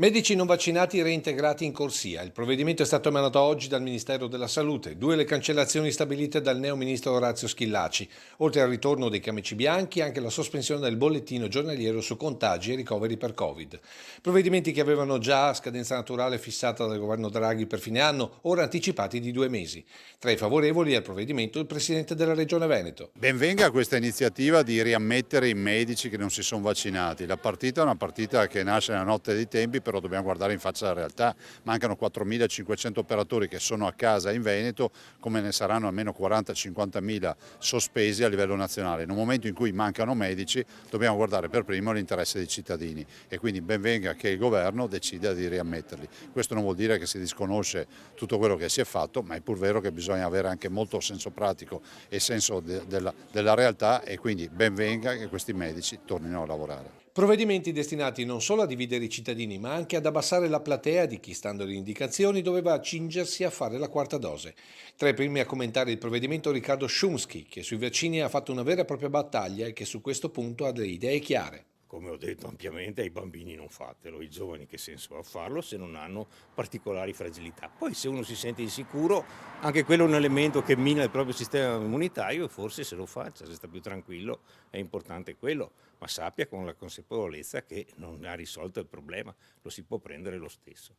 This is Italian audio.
Medici non vaccinati reintegrati in corsia. Il provvedimento è stato emanato oggi dal Ministero della Salute. Due le cancellazioni stabilite dal neo ministro Orazio Schillaci. Oltre al ritorno dei camici bianchi, anche la sospensione del bollettino giornaliero su contagi e ricoveri per Covid. Provvedimenti che avevano già scadenza naturale fissata dal governo Draghi per fine anno, ora anticipati di 2 mesi. Tra i favorevoli al provvedimento il presidente della Regione Veneto. Ben venga questa iniziativa di riammettere i medici che non si sono vaccinati. La partita è una partita che nasce nella notte dei tempi, però dobbiamo guardare in faccia la realtà. Mancano 4.500 operatori che sono a casa in Veneto, come ne saranno almeno 40-50.000 sospesi a livello nazionale. In un momento in cui mancano medici dobbiamo guardare per primo l'interesse dei cittadini e quindi ben venga che il governo decida di riammetterli. Questo non vuol dire che si disconosce tutto quello che si è fatto, ma è pur vero che bisogna avere anche molto senso pratico e senso della realtà e quindi ben venga che questi medici tornino a lavorare. Provvedimenti destinati non solo a dividere i cittadini, ma anche ad abbassare la platea di chi, stando alle indicazioni, doveva accingersi a fare la quarta dose. Tra i primi a commentare il provvedimento Riccardo Szumski, che sui vaccini ha fatto una vera e propria battaglia e che su questo punto ha delle idee chiare. Come ho detto ampiamente, ai bambini non fatelo, ai giovani che senso ha farlo se non hanno particolari fragilità. Poi se uno si sente insicuro, anche quello è un elemento che mina il proprio sistema immunitario e forse se lo faccia, se sta più tranquillo, è importante quello, ma sappia con la consapevolezza che non ha risolto il problema, lo si può prendere lo stesso.